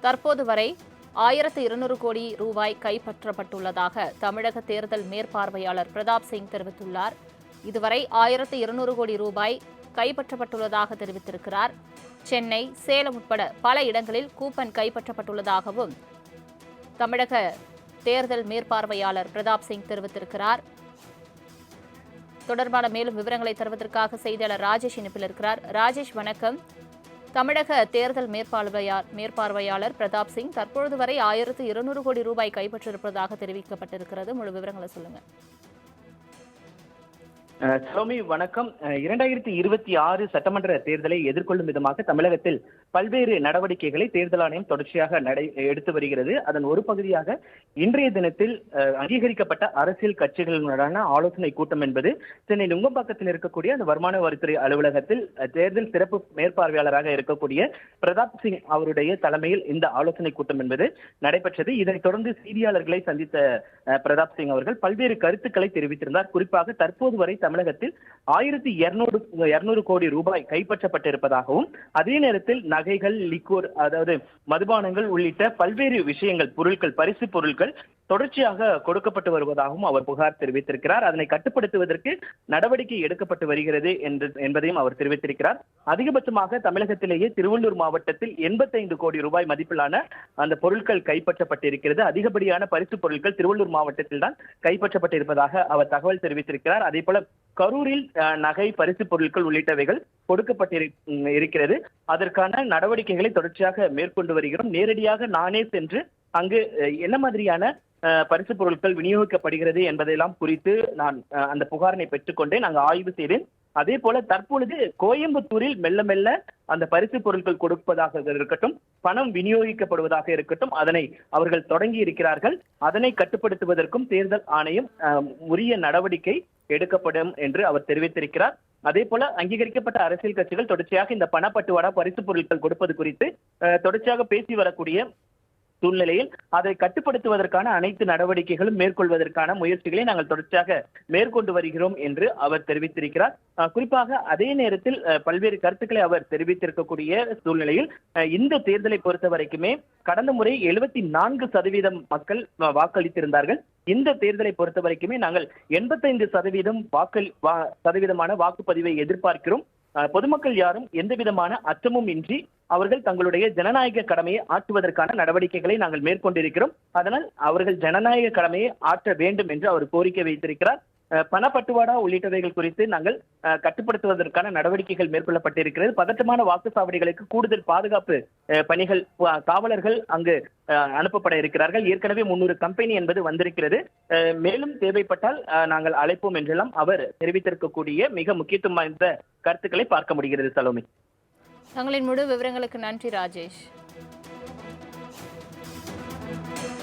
தற்போது வரை 1200 கோடி ரூபாய் கைப்பற்றப்பட்டுள்ளதாக தமிழக தேர்தல் மேற்பார்வையாளர் பிரதாப் சிங் தெரிவித்துள்ளார். இதுவரை 1200 கோடி ரூபாய் கைப்பற்றப்பட்டுள்ளதாக தெரிவித்திருக்கிறார். சென்னை, சேலம் உட்பட பல இடங்களில் கூப்பன் கைப்பற்றப்பட்டுள்ளதாகவும் தமிழக தேர்தல் மேற்பார்வையாளர் பிரதாப் சிங் தெரிவித்திருக்கிறார். தொடர்பான மேலும் விவரங்களை தருவதற்காக செய்தியாளர் ராஜேஷ் இணைப்பில் இருக்கிறார். ராஜேஷ், வணக்கம். தமிழக தேர்தல் மேற்பார்வையாளர் பிரதாப் சிங் தற்பொழுது வரை 1200 கோடி ரூபாய் கைப்பற்றியிருப்பதாக தெரிவிக்கப்பட்டிருக்கிறது. முழு விவரங்களை சொல்லுங்க. சௌமி, வணக்கம். 2026 சட்டமன்ற தேர்தலை எதிர்கொள்ளும் விதமாக தமிழகத்தில் பல்வேறு நடவடிக்கைகளை தேர்தல் ஆணையம் தொடர்ச்சியாக எடுத்து வருகிறது. அதன் ஒரு பகுதியாக இன்றைய தினத்தில் அங்கீகரிக்கப்பட்ட அரசியல் கட்சிகளுடனான ஆலோசனை கூட்டம் என்பது சென்னை நுங்கம்பாக்கத்தில் இருக்கக்கூடிய அந்த வருமான வரித்துறை அலுவலகத்தில் தேர்தல் சிறப்பு மேற்பார்வையாளராக இருக்கக்கூடிய பிரதாப் சிங் அவருடைய தலைமையில் இந்த ஆலோசனை கூட்டம் என்பது நடைபெற்றது. இதனைத் தொடர்ந்து செய்தியாளர்களை சந்தித்த பிரதாப் சிங் அவர்கள் பல்வேறு கருத்துக்களை தெரிவித்திருந்தார். குறிப்பாக தற்போது வரை தமிழகத்தில் 1200 கோடி ரூபாய் கைப்பற்றப்பட்டிருப்பதாகவும், அதே நேரத்தில் நகைகள், லிக்விட், அதாவது மதுபானங்கள் உள்ளிட்ட பல்வேறு விஷயங்கள், பொருட்கள், பரிசு பொருட்கள் தொடர்ச்சியாக கொடுக்கப்பட்டு வருவதாகவும் அவர் புகார் தெரிவித்திருக்கிறார். அதனை கட்டுப்படுத்துவதற்கு நடவடிக்கை எடுக்கப்பட்டு வருகிறது என்பதையும் அவர் தெரிவித்திருக்கிறார். அதிகபட்சமாக தமிழகத்திலேயே திருவள்ளூர் மாவட்டத்தில் 85 கோடி ரூபாய் மதிப்பிலான அந்த பொருட்கள் கைப்பற்றப்பட்டிருக்கிறது. அதிகப்படியான பரிசு பொருட்கள் திருவள்ளூர் மாவட்டத்தில் தான் கைப்பற்றப்பட்டிருப்பதாக அவர் தகவல் தெரிவித்திருக்கிறார். அதே போல கரூரில் நகை, பரிசு பொருட்கள் உள்ளிட்டவைகள் கொடுக்கப்பட்டிருக்கிறது. அதற்கான நடவடிக்கைகளை தொடர்ச்சியாக மேற்கொண்டு வருகிறோம். நேரடியாக நானே சென்று அங்கு என்ன மாதிரியான பரிசு பொருட்கள் விநியோகிக்கப்படுகிறது என்பதெல்லாம் குறித்து நான் அந்த புகாரினை பெற்றுக்கொண்டேன். நாங்கள் ஆய்வு செய்தேன். அதே போல தற்பொழுது கோயம்புத்தூரில் மெல்ல மெல்ல அந்த பரிசு பொருட்கள் கொடுப்பதாக இருக்கட்டும், பணம் விநியோகிக்கப்படுவதாக இருக்கட்டும், அதனை அவர்கள் தொடங்கி இருக்கிறார்கள். அதனை கட்டுப்படுத்துவதற்கும் தேர்தல் ஆணையம் உரிய நடவடிக்கை எடுக்கப்படும் என்று அவர் தெரிவித்திருக்கிறார். அதே போல அங்கீகரிக்கப்பட்ட அரசியல் கட்சிகள் தொடர்ச்சியாக இந்த பணப்பட்டுவாடா, பரிசு பொருட்கள் கொடுப்பது குறித்து தொடர்ச்சியாக பேசி வரக்கூடிய சூழ்நிலையில் அதை கட்டுப்படுத்துவதற்கான அனைத்து நடவடிக்கைகளும் மேற்கொள்வதற்கான முயற்சிகளை நாங்கள் தொடர்ச்சியாக மேற்கொண்டு வருகிறோம் என்று அவர் தெரிவித்திருக்கிறார். குறிப்பாக அதே நேரத்தில் பல்வேறு கருத்துக்களை அவர் தெரிவித்திருக்கக்கூடிய சூழ்நிலையில் இந்த தேர்தலை பொறுத்த வரைக்குமே கடந்த முறை 74% மக்கள் வாக்களித்திருந்தார்கள். இந்த தேர்தலை பொறுத்த வரைக்குமே நாங்கள் 85% வாக்குப்பதிவை எதிர்பார்க்கிறோம். பொதுமக்கள் யாரும் எந்த விதமான அச்சமும் இன்றி அவர்கள் தங்களுடைய ஜனநாயக கடமையை ஆற்றுவதற்கான நடவடிக்கைகளை நாங்கள் மேற்கொண்டிருக்கிறோம். அதனால் அவர்கள் ஜனநாயக கடமையை ஆற்ற வேண்டும் என்று அவர் கோரிக்கை வைத்திருக்கிறார். பணப்பட்டுவாடா உள்ளிட்டவைகள் குறித்து நாங்கள் கட்டுப்படுத்துவதற்கான நடவடிக்கைகள் மேற்கொள்ளப்பட்டிருக்கிறது. பதட்டமான வாக்குச்சாவடிகளுக்கு கூடுதல் பாதுகாப்பு பணிகள், காவலர்கள் அங்கு அனுப்பப்பட இருக்கிறார்கள். ஏற்கனவே 300 கம்பெனி என்பது வந்திருக்கிறது. மேலும் தேவைப்பட்டால் நாங்கள் அழைப்போம் என்றெல்லாம் அவர் தெரிவித்திருக்கக்கூடிய மிக முக்கியத்துவம் வாய்ந்த கருத்துக்களை பார்க்க முடிகிறது. சலோமி, தங்களின் முழு விவரங்களுக்கு நன்றி ராஜேஷ்.